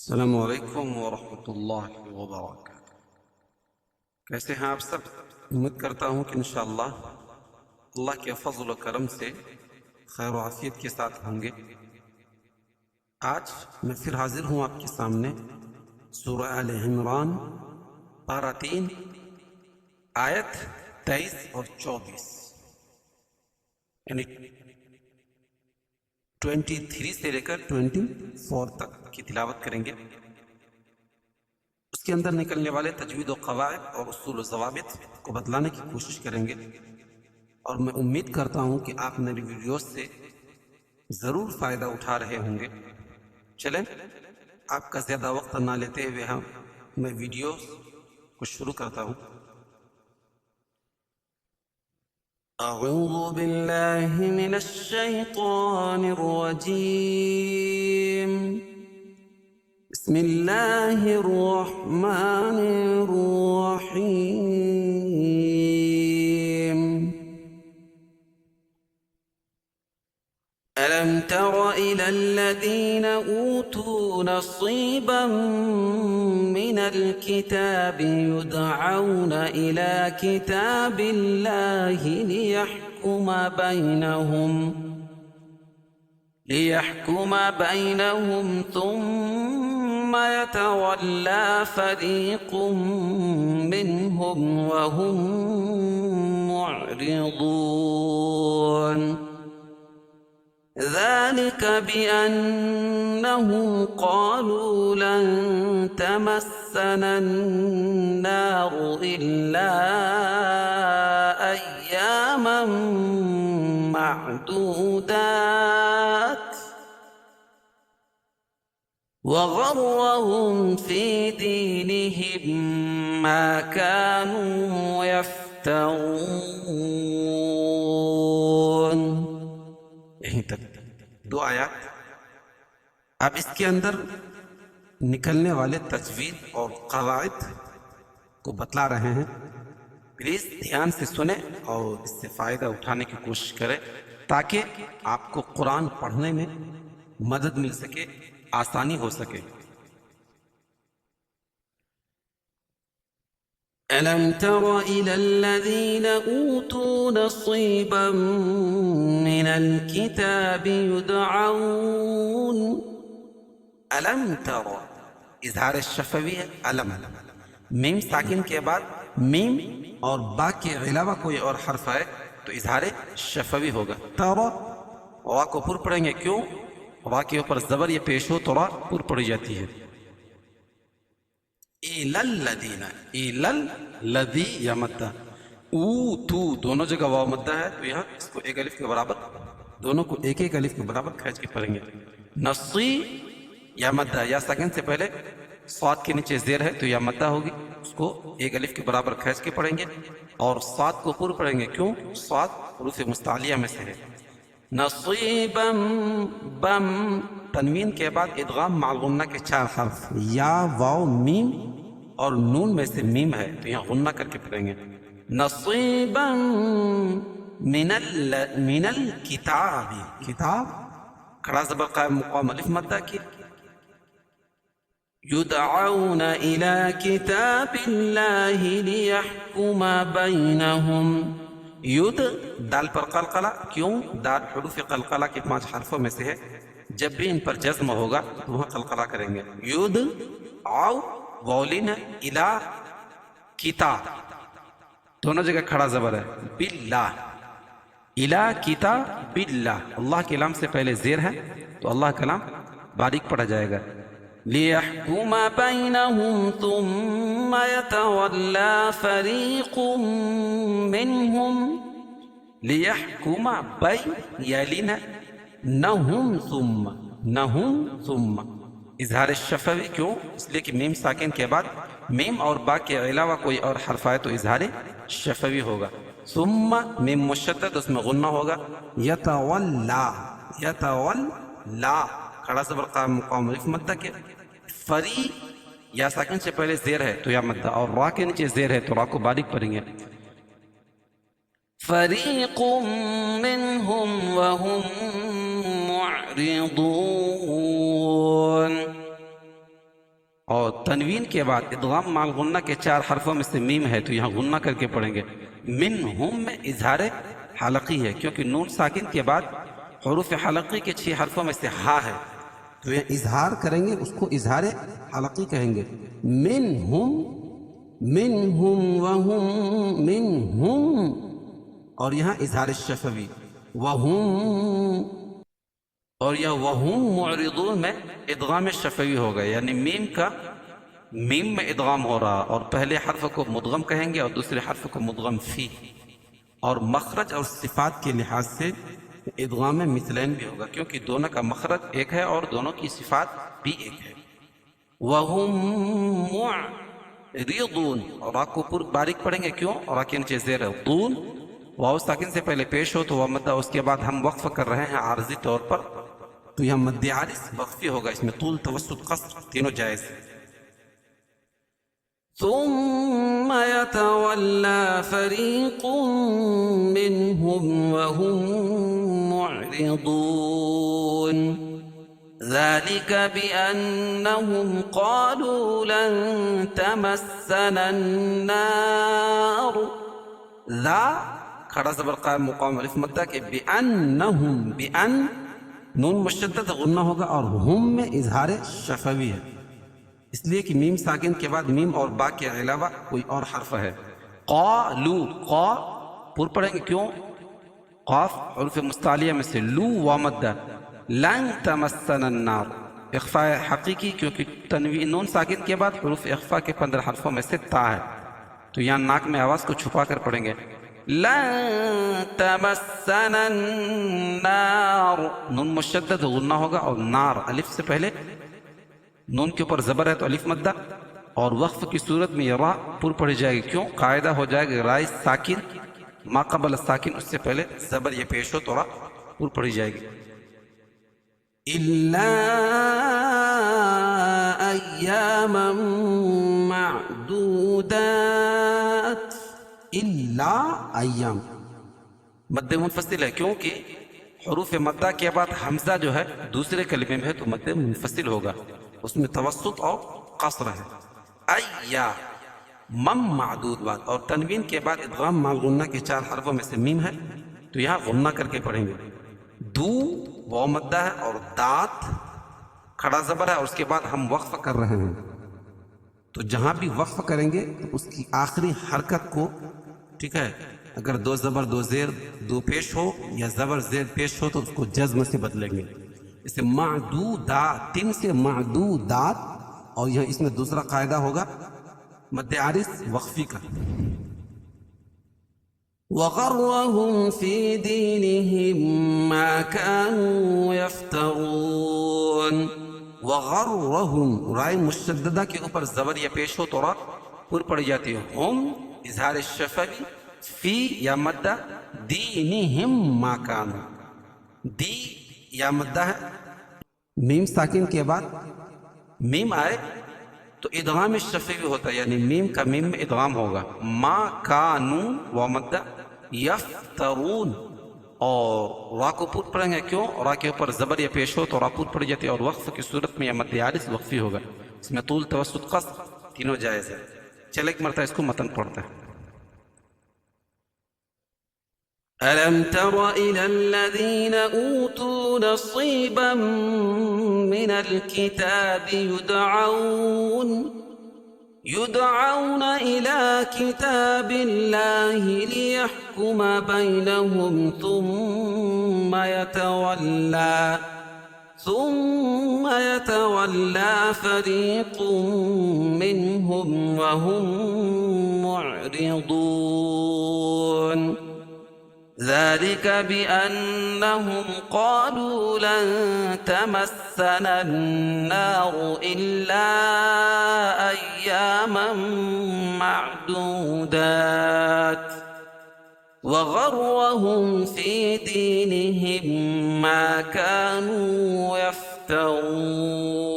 السلام علیکم ورحمۃ اللہ وبرکاتہ۔ کیسے ہیں آپ سب؟ امید کرتا ہوں کہ انشاءاللہ اللہ کے فضل و کرم سے خیر و عافیت کے ساتھ ہوں گے۔ آج میں پھر حاضر ہوں آپ کے سامنے سورہ آل عمران پارہ 3 آیت 23 اور 24 یعنی 23 سے لے کر 24 تک کی تلاوت کریں گے۔ اس کے اندر نکلنے والے تجوید و قواعد اور اصول و ضوابط کو بتلانے کی کوشش کریں گے، اور میں امید کرتا ہوں کہ آپ میری ویڈیوز سے ضرور فائدہ اٹھا رہے ہوں گے۔ چلیں آپ کا زیادہ وقت نہ لیتے ہوئے میں ویڈیوز کو شروع کرتا ہوں۔ اعوذ باللہ من الشیطان الرجیم، بسم اللہ الرحمن الرحیم۔ ألم تر إلى الذين أوتوا نصيبا من الكتاب يدعون إلى كتاب الله ليحكم بينهم ثم يتولى فريق منهم وهم معرضون، ذلك بأنهم قالوا لن تمسنا النار إلا أياما معدودات وغرهم في دينهم ما كانوا يفترون۔ یہیں تک 2 آیات۔ اب اس کے اندر نکلنے والے تجوید اور قواعد کو بتلا رہے ہیں۔ پلیز دھیان سے سنیں اور اس سے فائدہ اٹھانے کی کوشش کریں تاکہ آپ کو قرآن پڑھنے میں مدد مل سکے، آسانی ہو سکے۔ أَلَمْ تَرَ إِلَى الَّذِينَ أُوتُوا نَصِيبًا مِنَ الْكِتَابِ يُدْعَوْنَ أَلَمْ تَرَ، اظہار شفوی ہے۔ علم میم ساکن کے بعد میم اور با کے علاوہ کوئی اور حرف ہے تو اظہار شفوی ہوگا۔ تر وا کو پر پڑھیں گے، کیوں؟ وا کے اوپر زبر یہ پیش ہو تو را پر پڑی جاتی ہے۔ الَّذِينَ الَّذِي یا مدہ، اوتو دونوں جگہ واو مدہ ہے تو یہاں اس کو ایک الف کے برابر، دونوں کو ایک ایک الف کے برابر کھینچ کے پڑھیں گے۔ نصی یا مدہ، یا ساکن سے پہلے صاد کے نیچے زیر ہے تو یا مدہ ہوگی، اس کو ایک الف کے برابر کھینچ کے پڑھیں گے، اور صاد کو پر پڑھیں گے، کیوں؟ صاد حروف مستعلیہ میں سے ہے۔ نصیبا بم، تنوین کے بعد ادغام مع الغنہ کے 4 حرف، یا واو میم اور نون میں سے میم ہے تو یہاں غنہ کر کے پڑھیں گے۔ نصیبا من الکتاب، کتاب کھڑا زبر قائم مقام الف مدہ کی۔ يدعون إلى كتاب الله ليحكم بينهم، ید دال پر قلقلہ، کیوں؟ دال حروف قلقلہ کے 5 حرفوں میں سے ہے، جب بھی ان پر جزم ہوگا تو وہاں قلقلہ کریں گے۔ ید آؤ وولین الى کتاب، دونوں جگہ کھڑا زبر ہے۔ باللہ الى کتاب باللہ، اللہ کے لام سے پہلے زیر ہے تو اللہ کا لام باریک پڑھا جائے گا۔ لِيَحْكُمَ بَيْنَهُمْ ثُمَّ يَتَوَلَّى فَرِيقٌ مِّنْهُمْ، لِيَحْكُمَ بَيْنَ نَهُمْ ثُمَّ اظہار شفوی، کیوں؟ اس لیے کہ میم ساکن کے بعد میم اور با کے علاوہ کوئی اور حرف آئے تو اظہار شفوی ہوگا۔ ثم میم مشدد، اس میں غنہ ہوگا۔ یتولا کھڑا زبر قائم مقام الف مدہ کے۔ فری یا ساکن سے پہلے زیر ہے تو یا مدہ، اور را کے نیچے زیر ہے تو را کو باریک پڑھیں گے۔ فریق منہم وہم معرضون، اور تنوین کے بعد ادغام مع الغنہ کے 4 حرفوں میں سے میم ہے تو یہاں غنہ کر کے پڑھیں گے. منہم میں اظہار حلقی ہے کیونکہ نون ساکن کے بعد حروف حلقی کے 6 حرفوں میں سے ہا ہے تو یہ اظہار کریں گے، اس کو اظہار حلقی کہیں گے. منہم منہم وہم منہم، اور یہاں اظہار شفوی وہم، اور یہ وہم معرضون میں ادغام شفوی ہوگا، یعنی میم کا میم میں ادغام ہو رہا اور پہلے حرف کو مدغم کہیں گے اور دوسرے حرف کو مدغم فی، اور مخرج اور صفات کے لحاظ سے ادغام مثلین بھی ہوگا کیونکہ دونوں کا مخرج ایک ہے اور دونوں کی صفات بھی ایک ہے. وَهُمْ مُعْرِضُونَ، اور را کو پر باریک پڑھیں گے، کیوں؟ را کے نیچے زیر ہے. طول واو ساکن سے پہلے پیش ہو تو وہ مدہ، اس کے بعد ہم وقف کر رہے ہیں عارضی طور پر تو یہاں مد عارض وقفی ہوگا، اس میں طول توسط قصر تینوں جائز. ثم يتولى فريق منهم وهم معرضون ذلك بأنهم قالوا لن تمسنا النار. ذا کھڑا زبر قائم مقام الف مدہ کے بأنهم، بأن نون مشدد غنہ ہوگا اور ہم میں اظہار شفوی ہے، اس لیے کہ میم ساکن کے بعد میم اور با کے علاوہ کوئی اور حرف ہے. قالو، قا پر پڑھیں گے، کیوں؟ قاف حروف مستعلیہ میں سے، لو وامدہ. لن تمسن النار اخفاء حقیقی کیونکہ تنوین نون ساکن کے بعد حروف اخفاء کے 15 حرفوں میں سے تا ہے تو یہاں ناک میں آواز کو چھپا کر پڑھیں گے. لن تمسن النار، نون مشدد غنہ ہوگا اور نار الف سے پہلے نون کے اوپر زبر ہے تو الف مدہ، اور وقف کی صورت میں یہ را پر پڑھی جائے گی، کیوں؟ قاعدہ ہو جائے گا رائے ساکن ما قبل ساکن، اس سے پہلے زبر یہ پیش ہو تو را پر پڑھی جائے گی. الا ایاما معدودات، الا ایام مد منفصل ہے کیونکہ حروف مدہ کے بعد حمزہ جو ہے دوسرے کلمے میں ہے تو مد منفصل ہوگا، اس میں توسط اور قصر ہے. ایا مم معدود بعد، اور تنوین کے بعد ادغام مع الغنہ کے 4 حرفوں میں سے میم ہے تو یہاں غنہ کر کے پڑھیں گے. دو واو مدہ ہے اور دات کھڑا زبر ہے اور اس کے بعد ہم وقف کر رہے ہیں تو جہاں بھی وقف کریں گے تو اس کی آخری حرکت کو، ٹھیک ہے، اگر 2 زبر 2 زیر 2 پیش ہو یا زبر زیر پیش ہو تو اس کو جزم سے بدلیں گے. اسے معدودات، 3 سے معدودات، اور یہاں اس میں دوسرا قاعدہ ہوگا مد عارض وقفی کا. وغرهم في دينهم ما كانوا يفترون. وغرهم رائے مشددہ کے اوپر زبر یا پیش ہو تو را پر پڑی جاتی ہے. ہم اظہار شفوی، فی یا مدہ، دینہم ما کانوا، دی یا مدہ ہے، میم ساکن کے بعد میم آئے تو ادغام شفوی ہوتا ہے، یعنی میم کا میم میں ادغام ہوگا. ما کانو و مدہ یفترون، اور را کو پور پڑھیں گے، کیوں؟ را کے اوپر زبر یا پیش ہو تو را پور پڑی جاتی ہے، اور وقف کی صورت میں یا مد عارض وقفی ہوگا، اس میں طول توسط قصر تینوں جائز ہے. چلے ایک مرتبہ اس کو متن پڑھتے ہیں. أَلَمْ تَرَ إِلَى الَّذِينَ أُوتُوا نَصِيبًا مِنَ الْكِتَابِ يُدْعَوْنَ إِلَى كِتَابِ اللَّهِ لِيَحْكُمَ بَيْنَهُمْ ثُمَّ يَتَوَلَّى فَرِيقٌ مِّنْهُمْ وَهُمْ مُعْرِضُونَ. ذلك بأنهم قالوا لن تمسنا النار إلا أياما معدودات وغرهم في دينهم ما كانوا يفترون.